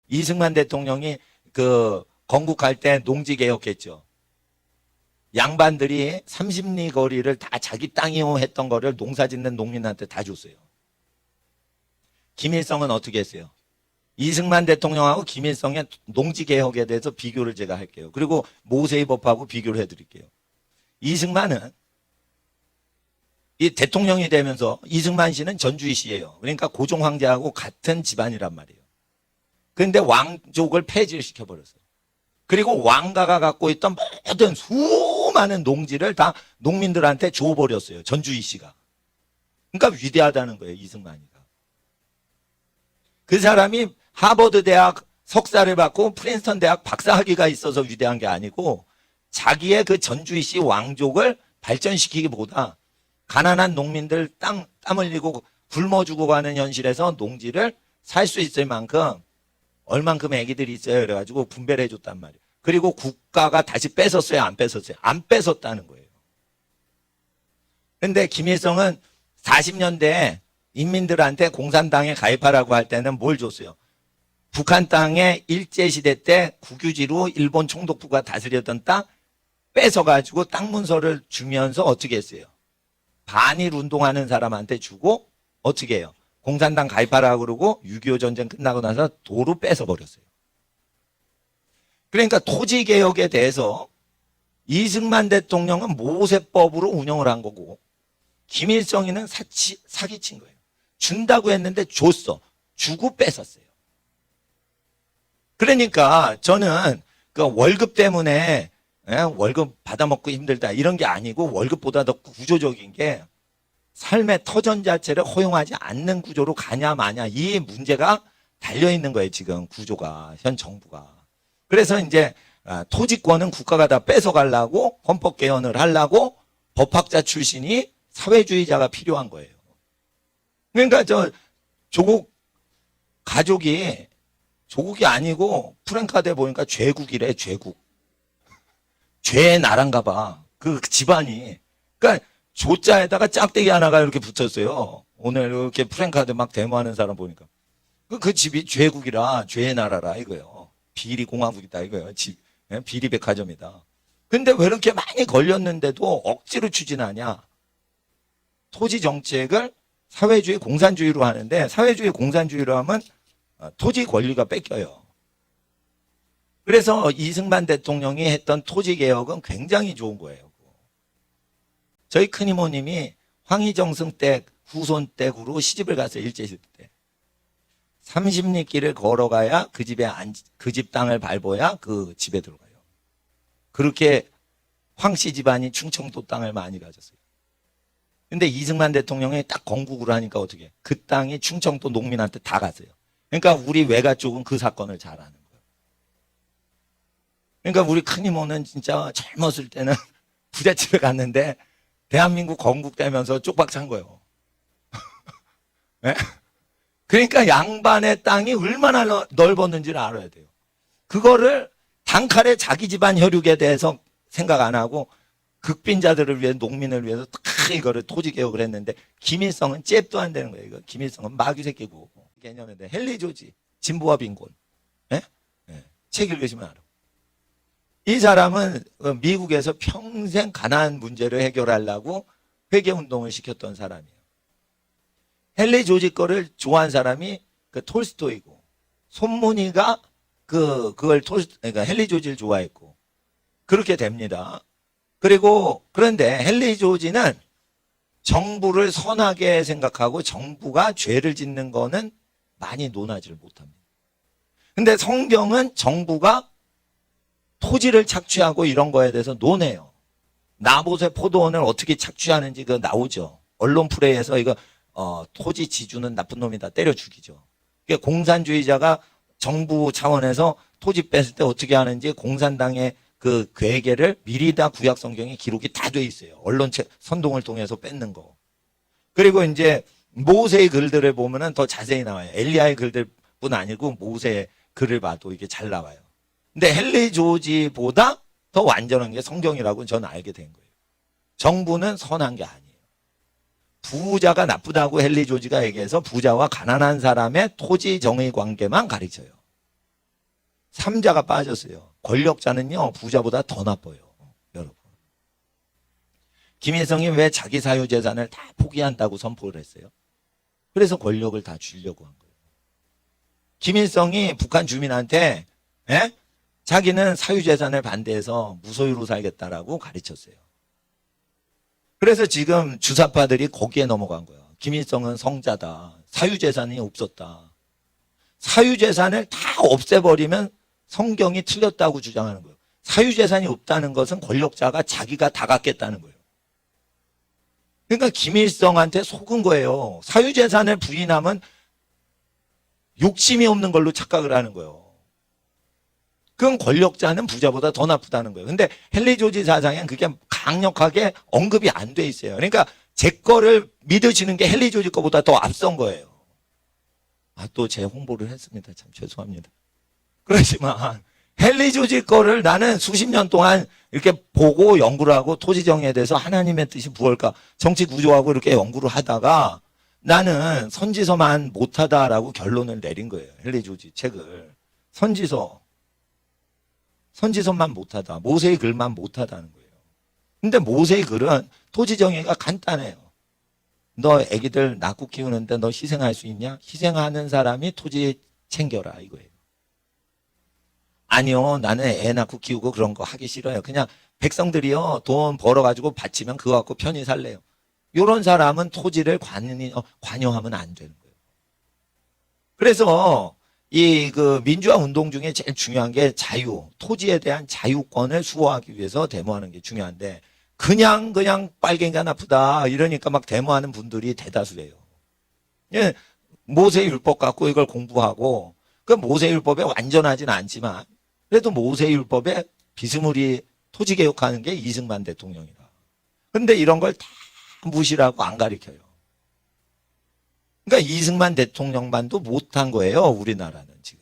이승만 대통령이 그 건국할 때 농지 개혁했죠. 양반들이 30리 거리를 다 자기 땅이요 했던 거를 농사 짓는 농민한테 다 줬어요. 김일성은 어떻게 했어요? 이승만 대통령하고 김일성의 농지 개혁에 대해서 비교를 제가 할게요. 그리고 모세의 법하고 비교를 해드릴게요. 이승만은 이 대통령이 되면서 이승만 씨는 전주희 씨예요. 그러니까 고종 황제하고 같은 집안이란 말이에요. 그런데 왕족을 폐지를 시켜버렸어요. 그리고 왕가가 갖고 있던 모든 수많은 농지를 다 농민들한테 줘버렸어요. 전주희 씨가. 그러니까 위대하다는 거예요. 이승만이가. 그 사람이 하버드 대학 석사를 받고 프린스턴 대학 박사학위가 있어서 위대한 게 아니고 자기의 그 전주희 씨 왕족을 발전시키기보다 가난한 농민들 땀 흘리고 굶어 죽어가는 현실에서 농지를 살 수 있을 만큼 얼만큼 애기들이 있어요. 그래가지고 분배를 해줬단 말이에요. 그리고 국가가 다시 뺏었어요? 안 뺏었어요? 안 뺏었다는 거예요. 근데 김일성은 40년대에 인민들한테 공산당에 가입하라고 할 때는 뭘 줬어요? 북한 땅에 일제시대 때 국유지로 일본 총독부가 다스렸던 땅 뺏어가지고 땅 문서를 주면서 어떻게 했어요? 반일 운동하는 사람한테 주고 어떻게 해요? 공산당 가입하라고 그러고 6.25 전쟁 끝나고 나서 도로 뺏어버렸어요. 그러니까 토지개혁에 대해서 이승만 대통령은 모세법으로 운영을 한 거고 김일성이는 사기친 거예요. 준다고 했는데 줬어. 주고 뺏었어요. 그러니까 저는 그 월급 때문에 월급 받아먹고 힘들다 이런 게 아니고 월급보다 더 구조적인 게 삶의 터전 자체를 허용하지 않는 구조로 가냐 마냐 이 문제가 달려있는 거예요. 지금 구조가 현 정부가. 그래서 이제 토지권은 국가가 다 뺏어가려고 헌법 개헌을 하려고 법학자 출신이 사회주의자가 필요한 거예요. 그러니까 저 조국 가족이 조국이 아니고 프랭카드에 보니까 죄국이래. 죄국. 죄의 나라인가 봐. 그 집안이. 그러니까 조자에다가 짝대기 하나가 이렇게 붙었어요. 오늘 이렇게 프랭카드 막 데모하는 사람 보니까. 그 집이 죄국이라 죄의 나라라 이거예요. 비리공화국이다 이거예요. 비리백화점이다. 근데 왜 이렇게 많이 걸렸는데도 억지로 추진하냐. 토지 정책을 사회주의 공산주의로 하는데 사회주의 공산주의로 하면 토지 권리가 뺏겨요. 그래서 이승만 대통령이 했던 토지 개혁은 굉장히 좋은 거예요. 저희 큰 이모님이 황희정승 댁 후손 댁으로 시집을 갔어요. 일제시대 때. 30리 길을 걸어가야 그 집 땅을 밟아야 그 집에 들어가요. 그렇게 황씨 집안이 충청도 땅을 많이 가졌어요. 근데 이승만 대통령이 딱 건국을 하니까 어떻게 해? 그 땅이 충청도 농민한테 다 갔어요. 그러니까 우리 외가 쪽은 그 사건을 잘 아는 거예요. 그러니까 우리 큰 이모는 진짜 젊었을 때는 부잣집에 갔는데 대한민국 건국되면서 쪽박 찬 거예요. 네? 그러니까 양반의 땅이 얼마나 넓었는지를 알아야 돼요. 그거를 단칼에 자기 집안 혈육에 대해서 생각 안 하고 극빈자들을 위해 농민을 위해서 다 이거를 토지 개혁을 했는데 김일성은 잽도 안 되는 거예요. 이거 김일성은 마귀 새끼고 개념인데 헨리 조지 진보와 빈곤 네? 네. 책 읽으시면 알아. 이 사람은 미국에서 평생 가난 문제를 해결하려고 회계운동을 시켰던 사람이에요. 헨리 조지 거를 좋아한 사람이 그 톨스토이고 손문희가 그러니까 헨리 조지를 좋아했고 그렇게 됩니다. 그리고 그런데 헨리 조지는 정부를 선하게 생각하고 정부가 죄를 짓는 거는 많이 논하지를 못합니다. 근데 성경은 정부가 토지를 착취하고 이런 거에 대해서 논해요. 나봇의 포도원을 어떻게 착취하는지 그 나오죠. 언론 플레이에서 이거 토지 지주는 나쁜 놈이다 때려 죽이죠. 공산주의자가 정부 차원에서 토지 뺐을 때 어떻게 하는지 공산당의 그 괴계를 미리 다 구약 성경에 기록이 다 돼 있어요. 언론책 선동을 통해서 뺏는 거. 그리고 이제 모세의 글들을 보면은 더 자세히 나와요. 엘리야의 글들뿐 아니고 모세의 글을 봐도 이게 잘 나와요. 근데 헨리 조지보다 더 완전한 게 성경이라고 저는 알게 된 거예요. 정부는 선한 게 아니에요. 부자가 나쁘다고 헨리 조지가 얘기해서 부자와 가난한 사람의 토지 정의 관계만 가르쳐요. 삼자가 빠졌어요. 권력자는요, 부자보다 더 나빠요. 여러분. 김일성이 왜 자기 사유재산을 다 포기한다고 선포를 했어요? 그래서 권력을 다 주려고 한 거예요. 김일성이 북한 주민한테 자기는 사유재산을 반대해서 무소유로 살겠다라고 가르쳤어요. 그래서 지금 주사파들이 거기에 넘어간 거예요. 김일성은 성자다. 사유재산이 없었다. 사유재산을 다 없애버리면 성경이 틀렸다고 주장하는 거예요. 사유재산이 없다는 것은 권력자가 자기가 다 갖겠다는 거예요. 그러니까 김일성한테 속은 거예요. 사유재산을 부인하면 욕심이 없는 걸로 착각을 하는 거예요. 그건 권력자는 부자보다 더 나쁘다는 거예요. 근데 헨리 조지 사상엔 그게 강력하게 언급이 안 돼 있어요. 그러니까 제 거를 믿으시는 게 헨리 조지 거보다 더 앞선 거예요. 또 제 홍보를 했습니다. 참 죄송합니다. 그렇지만 헨리 조지 거를 나는 수십 년 동안 이렇게 보고 연구를 하고 토지 정의에 대해서 하나님의 뜻이 무엇일까 정치 구조하고 이렇게 연구를 하다가 나는 선지서만 못하다라고 결론을 내린 거예요. 헨리 조지 책을. 선지서만 못하다. 모세의 글만 못하다는 거예요. 근데 모세의 글은 토지 정의가 간단해요. 너 애기들 낳고 키우는데 너 희생할 수 있냐? 희생하는 사람이 토지 챙겨라 이거예요. 아니요, 나는 애 낳고 키우고 그런 거 하기 싫어요. 그냥 백성들이요 돈 벌어가지고 바치면 그거 갖고 편히 살래요. 이런 사람은 토지를 관여하면 안 되는 거예요. 그래서 이 민주화 운동 중에 제일 중요한 게 자유, 토지에 대한 자유권을 수호하기 위해서 데모하는 게 중요한데 그냥 빨갱이가 나쁘다 이러니까 막 데모하는 분들이 대다수예요. 예, 모세율법 갖고 이걸 공부하고 그 모세율법에 완전하진 않지만 그래도 모세율법에 비스무리 토지개혁하는 게 이승만 대통령이다. 그런데 이런 걸 다 무시하고 안 가르쳐요. 그러니까 이승만 대통령만도 못한 거예요. 우리나라는 지금.